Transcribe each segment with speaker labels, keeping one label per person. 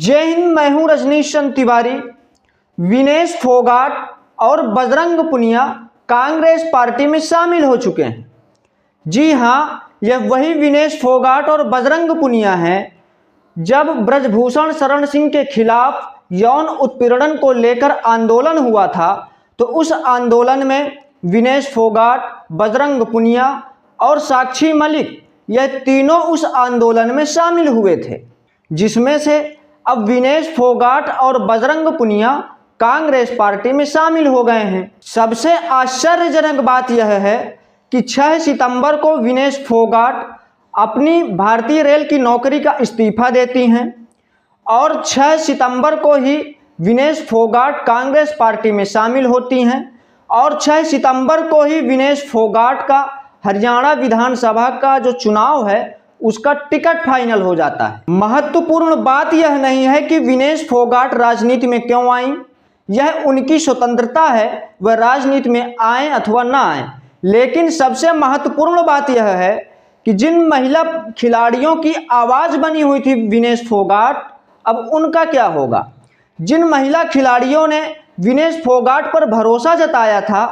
Speaker 1: जय हिंद। मैं हूं रजनीश चंद्र तिवारी। विनेश फोगाट और बजरंग पुनिया कांग्रेस पार्टी में शामिल हो चुके हैं। जी हां, यह वही विनेश फोगाट और बजरंग पुनिया हैं जब ब्रजभूषण शरण सिंह के खिलाफ यौन उत्पीड़न को लेकर आंदोलन हुआ था तो उस आंदोलन में विनेश फोगाट, बजरंग पुनिया और साक्षी मलिक यह तीनों उस आंदोलन में शामिल हुए थे, जिसमें से अब विनेश फोगाट और बजरंग पुनिया कांग्रेस पार्टी में शामिल हो गए हैं। सबसे आश्चर्यजनक बात यह है कि 6 सितंबर को विनेश फोगाट अपनी भारतीय रेल की नौकरी का इस्तीफा देती हैं और 6 सितंबर को ही विनेश फोगाट कांग्रेस पार्टी में शामिल होती हैं और 6 सितंबर को ही विनेश फोगाट का हरियाणा विधानसभा का जो चुनाव है उसका टिकट फाइनल हो जाता है। महत्वपूर्ण बात यह नहीं है कि विनेश फोगाट राजनीति में क्यों आई, यह उनकी स्वतंत्रता है, वह राजनीति में आए अथवा ना आए। लेकिन सबसे महत्वपूर्ण बात यह है कि जिन महिला खिलाड़ियों की आवाज बनी हुई थी विनेश फोगाट, अब उनका क्या होगा। जिन महिला खिलाड़ियों ने विनेश फोगाट पर भरोसा जताया था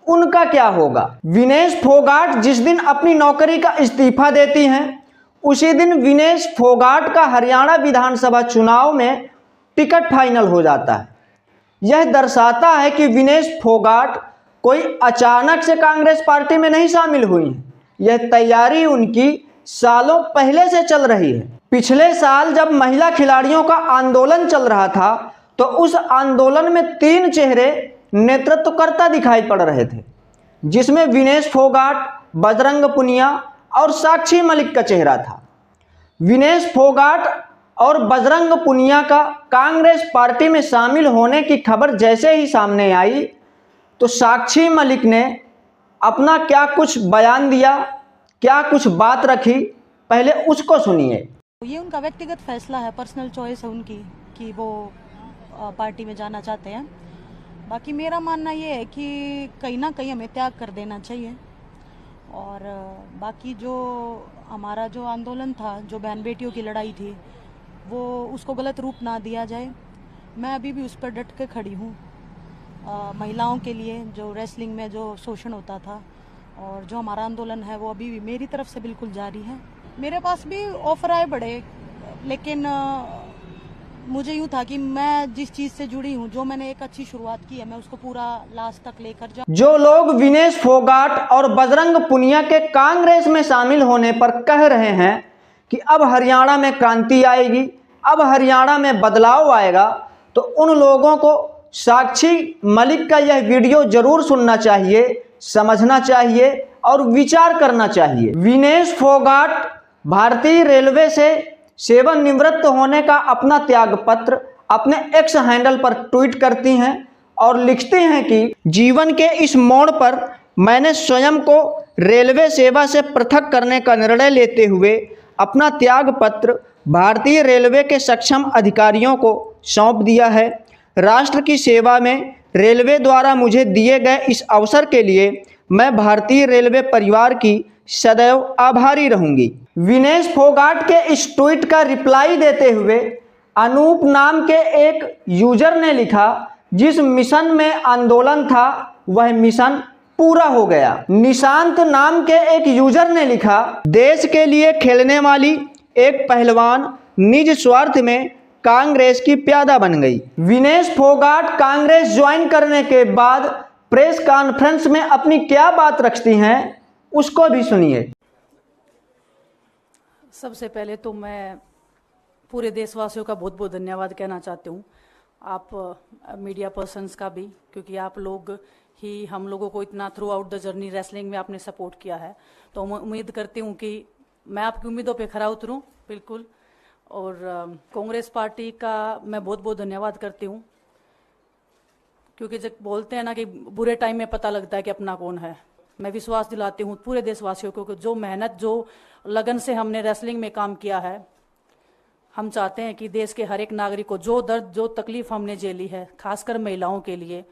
Speaker 1: उनका क्या होगा। विनेश फोगाट जिस दिन अपनी नौकरी का इस्तीफा देती हैं उसी दिन विनेश फोगाट का हरियाणा विधानसभा चुनाव में टिकट फाइनल हो जाता है। यह दर्शाता है कि विनेश फोगाट कोई अचानक से कांग्रेस पार्टी में नहीं शामिल हुई हैं, यह तैयारी उनकी सालों पहले से चल रही है। पिछले साल जब महिला खिलाड़ियों का आंदोलन चल रहा था तो उस आंदोलन में 3 चेहरे नेतृत्वकर्ता दिखाई पड़ रहे थे, जिसमें विनेश फोगाट, बजरंग पुनिया और साक्षी मलिक का चेहरा था। विनेश फोगाट और बजरंग पुनिया का कांग्रेस पार्टी में शामिल होने की खबर जैसे ही सामने आई तो साक्षी मलिक ने अपना क्या कुछ बयान दिया, क्या कुछ बात रखी, पहले उसको सुनिए।
Speaker 2: ये उनका व्यक्तिगत फैसला है, पर्सनल चॉइस है उनकी कि वो पार्टी में जाना चाहते हैं। बाकी मेरा मानना ये है कि कहीं ना कहीं हमें त्याग कर देना चाहिए और बाकी जो हमारा जो आंदोलन था, जो बहन बेटियों की लड़ाई थी, वो उसको गलत रूप ना दिया जाए। मैं अभी भी उस पर डट के खड़ी हूँ। महिलाओं के लिए जो रेसलिंग में जो शोषण होता था और जो हमारा आंदोलन है वो अभी भी मेरी तरफ से बिल्कुल जारी है। मेरे पास भी ऑफर आए बड़े, लेकिन मुझे यूँ था कि मैं जिस चीज़ से जुड़ी हूँ, जो मैंने एक अच्छी शुरुआत की है, मैं उसको पूरा लास्ट तक लेकर जाऊँ।
Speaker 1: जो लोग विनेश फोगाट और बजरंग पुनिया के कांग्रेस में शामिल होने पर कह रहे हैं कि अब हरियाणा में क्रांति आएगी, अब हरियाणा में बदलाव आएगा, तो उन लोगों को साक्षी मलिक का यह वीडियो जरूर सुनना चाहिए, समझना चाहिए और विचार करना चाहिए। विनेश फोगाट भारतीय रेलवे से सेवानिवृत्त होने का अपना त्याग पत्र अपने एक्स हैंडल पर ट्वीट करती हैं और लिखती हैं कि जीवन के इस मोड़ पर मैंने स्वयं को रेलवे सेवा से पृथक करने का निर्णय लेते हुए अपना त्याग पत्र भारतीय रेलवे के सक्षम अधिकारियों को सौंप दिया है। राष्ट्र की सेवा में रेलवे द्वारा मुझे दिए गए इस अवसर के लिए मैं भारतीय रेलवे परिवार की सदैव आभारी रहूंगी। विनेश फोगाट के इस ट्वीट का रिप्लाई देते हुए अनूप नाम के एक यूजर ने लिखा, जिस मिशन में आंदोलन था वह मिशन पूरा हो गया। निशांत नाम के एक यूजर ने लिखा, देश के लिए खेलने वाली एक पहलवान निज स्वार्थ में कांग्रेस की प्यादा बन गई। विनेश फोगाट कांग्रेस ज्वाइन करने के बाद प्रेस कॉन्फ्रेंस में अपनी क्या बात रखती हैं उसको भी सुनिए।
Speaker 3: सबसे पहले तो मैं पूरे देशवासियों का बहुत बहुत धन्यवाद कहना चाहती हूँ, आप मीडिया पर्सन्स का भी, क्योंकि आप लोग ही हम लोगों को इतना through out the journey wrestling में आपने सपोर्ट किया है। तो मैं उम्मीद करती हूँ कि मैं आपकी उम्मीदों पे खरा उतरूँ बिल्कुल। और कांग्रेस पार्टी का मैं बहुत बहुत धन्यवाद करती हूँ, क्योंकि जब बोलते हैं ना कि बुरे टाइम में पता लगता है कि अपना कौन है। मैं विश्वास दिलाती हूँ पूरे देशवासियों को कि जो मेहनत, जो लगन से हमने रेसलिंग में काम किया है, हम चाहते हैं कि देश के हर एक नागरिक को जो दर्द, जो तकलीफ हमने झेली है, खासकर महिलाओं के लिए,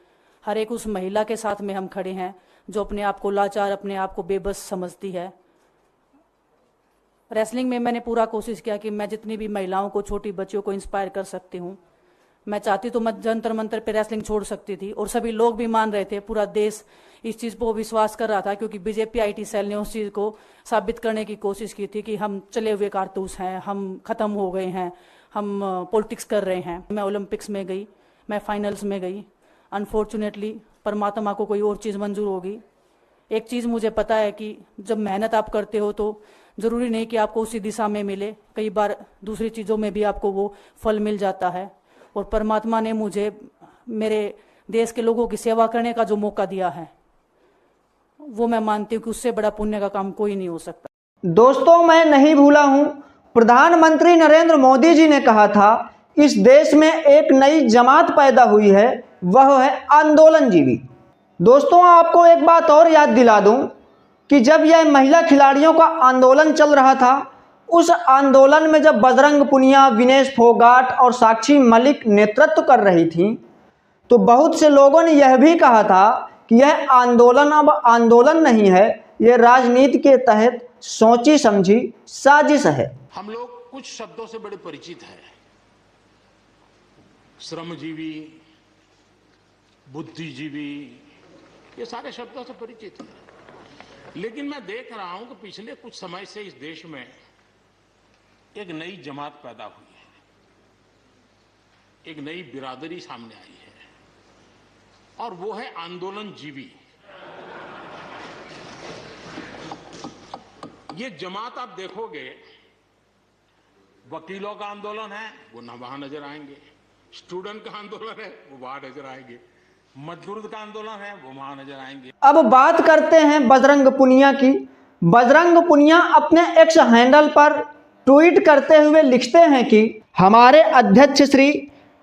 Speaker 3: हर एक उस महिला के साथ में हम खड़े हैं जो अपने आप को लाचार, अपने आप को बेबस समझती है। रेसलिंग में मैंने पूरा कोशिश किया कि मैं जितनी भी महिलाओं को, छोटी बच्चियों को इंस्पायर कर सकती हूँ। मैं चाहती तो मैं जंतर मंतर पे रेसलिंग छोड़ सकती थी, और सभी लोग भी मान रहे थे, पूरा देश इस चीज़ को विश्वास कर रहा था, क्योंकि बीजेपी आईटी सेल ने उस चीज़ को साबित करने की कोशिश की थी कि हम चले हुए कारतूस हैं, हम ख़त्म हो गए हैं, हम पॉलिटिक्स कर रहे हैं। मैं ओलंपिक्स में गई, मैं फाइनल्स में गई। अनफॉर्चुनेटली परमात्मा को कोई और चीज़ मंजूर होगी। एक चीज़ मुझे पता है कि जब मेहनत आप करते हो तो ज़रूरी नहीं कि आपको उसी दिशा में मिले, कई बार दूसरी चीज़ों में भी आपको वो फल मिल जाता है। और परमात्मा ने मुझे मेरे देश के लोगों की सेवा करने का जो मौका दिया है, वो मैं मानती हूँ कि उससे बड़ा पुण्य का काम कोई नहीं हो सकता।
Speaker 1: दोस्तों, मैं नहीं भूला हूँ, प्रधानमंत्री नरेंद्र मोदी जी ने कहा था इस देश में एक नई जमात पैदा हुई है, वह है आंदोलनजीवी। दोस्तों, आपको एक बात और याद दिला दूं कि जब यह महिला खिलाड़ियों का आंदोलन चल रहा था, उस आंदोलन में जब बजरंग पुनिया, विनेश फोगाट और साक्षी मलिक नेतृत्व कर रही थी, तो बहुत से लोगों ने यह भी कहा था कि यह आंदोलन अब आंदोलन नहीं है, यह राजनीति के तहत सोची समझी साजिश है।
Speaker 4: हम लोग कुछ शब्दों से बड़े परिचित हैं, श्रमजीवी, बुद्धिजीवी, ये सारे शब्दों से परिचित हैं। लेकिन मैं देख रहा हूं कि पिछले कुछ समय से इस देश में एक नई जमात पैदा हुई है, एक नई बिरादरी सामने आई है, और वो है आंदोलनजीवी। ये जमात आप देखोगे, वकीलों का आंदोलन है वो ना वहां नजर आएंगे, स्टूडेंट का आंदोलन है वो वहां नजर आएंगे, मजदूर का आंदोलन है वो वहां नजर आएंगे।
Speaker 1: अब बात करते हैं बजरंग पुनिया की। बजरंग पुनिया अपने एक्स हैंडल पर ट्वीट करते हुए लिखते हैं कि हमारे अध्यक्ष श्री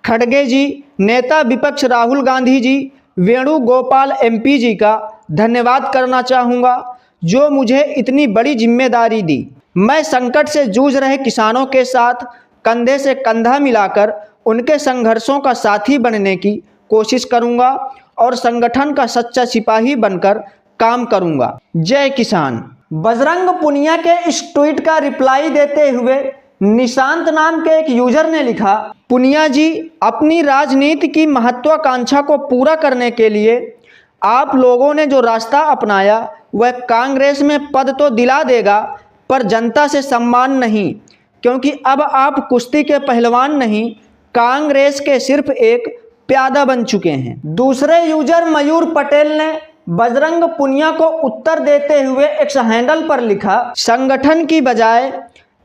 Speaker 1: खड़गे जी, नेता विपक्ष राहुल गांधी जी, वेणुगोपाल एमपी जी का धन्यवाद करना चाहूँगा जो मुझे इतनी बड़ी जिम्मेदारी दी। मैं संकट से जूझ रहे किसानों के साथ कंधे से कंधा मिलाकर उनके संघर्षों का साथी बनने की कोशिश करूंगा और संगठन का सच्चा सिपाही बनकर काम करूंगा। जय किसान। बजरंग पुनिया के इस ट्वीट का रिप्लाई देते हुए निशांत नाम के एक यूजर ने लिखा, पुनिया जी, अपनी राजनीति की महत्वाकांक्षा को पूरा करने के लिए आप लोगों ने जो रास्ता अपनाया वह कांग्रेस में पद तो दिला देगा पर जनता से सम्मान नहीं, क्योंकि अब आप कुश्ती के पहलवान नहीं, कांग्रेस के सिर्फ एक प्यादा बन चुके हैं। दूसरे यूजर मयूर पटेल ने बजरंग पुनिया को उत्तर देते हुए एक्स हैंडल पर लिखा, संगठन की बजाय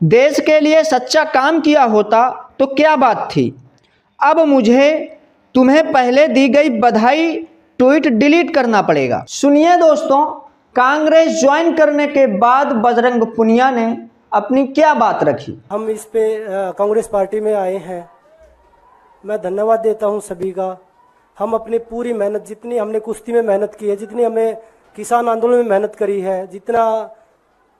Speaker 1: देश के लिए सच्चा काम किया होता तो क्या बात थी। अब मुझे तुम्हें पहले दी गई बधाई ट्वीट डिलीट करना पड़ेगा। सुनिए दोस्तों, कांग्रेस ज्वाइन करने के बाद बजरंग पुनिया ने अपनी क्या बात रखी।
Speaker 5: हम इस पे कांग्रेस पार्टी में आए हैं, मैं धन्यवाद देता हूं सभी का। हम अपनी पूरी मेहनत, जितनी हमने कुश्ती में मेहनत की है, जितनी हमें किसान आंदोलन में मेहनत करी है, जितना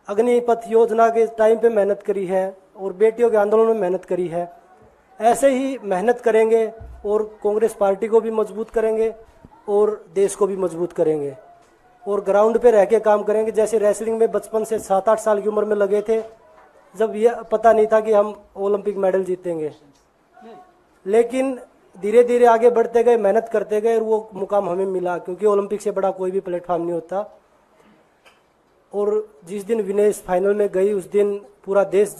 Speaker 5: अग्निपथ योजना के टाइम पे मेहनत करी है और बेटियों के आंदोलन में मेहनत करी है, ऐसे ही मेहनत करेंगे और कांग्रेस पार्टी को भी मजबूत करेंगे और देश को भी मजबूत करेंगे और ग्राउंड पे रह के काम करेंगे। जैसे रेसलिंग में बचपन से 7-8 साल की उम्र में लगे थे, जब ये पता नहीं था कि हम ओलंपिक मेडल जीतेंगे, लेकिन धीरे धीरे आगे बढ़ते गए, मेहनत करते गए और वो मुकाम हमें मिला, क्योंकि ओलंपिक से बड़ा कोई भी प्लेटफॉर्म नहीं होता। और जिस दिन विनेश फाइनल में गई उस दिन पूरा देश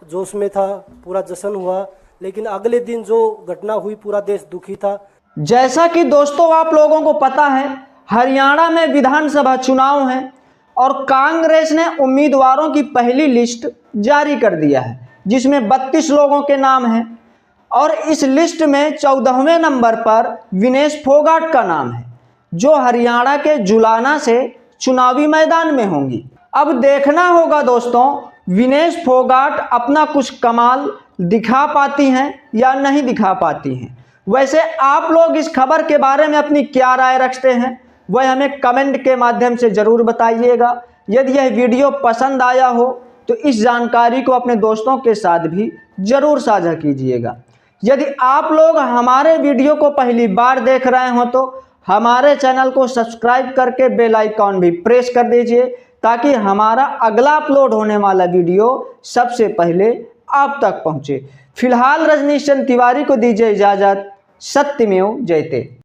Speaker 5: जोश में था, पूरा जश्न हुआ, लेकिन अगले दिन जो घटना हुई पूरा देश दुखी था।
Speaker 1: जैसा कि दोस्तों आप लोगों को पता है, हरियाणा में विधानसभा चुनाव हैं और कांग्रेस ने उम्मीदवारों की पहली लिस्ट जारी कर दिया है, जिसमें 32 लोगों के नाम हैं और इस लिस्ट में 14वें नंबर पर विनेश फोगाट का नाम है, जो हरियाणा के जुलाना से चुनावी मैदान में होंगी। अब देखना होगा दोस्तों, विनेश फोगाट अपना कुछ कमाल दिखा पाती हैं या नहीं दिखा पाती हैं। वैसे आप लोग इस खबर के बारे में अपनी क्या राय रखते हैं, वह हमें कमेंट के माध्यम से ज़रूर बताइएगा। यदि यह वीडियो पसंद आया हो तो इस जानकारी को अपने दोस्तों के साथ भी ज़रूर साझा कीजिएगा। यदि आप लोग हमारे वीडियो को पहली बार देख रहे हो तो हमारे चैनल को सब्सक्राइब करके बेल आइकॉन भी प्रेस कर दीजिए, ताकि हमारा अगला अपलोड होने वाला वीडियो सबसे पहले आप तक पहुंचे। फिलहाल रजनीश चंद्र तिवारी को दीजिए इजाज़त। सत्यमेव जयते।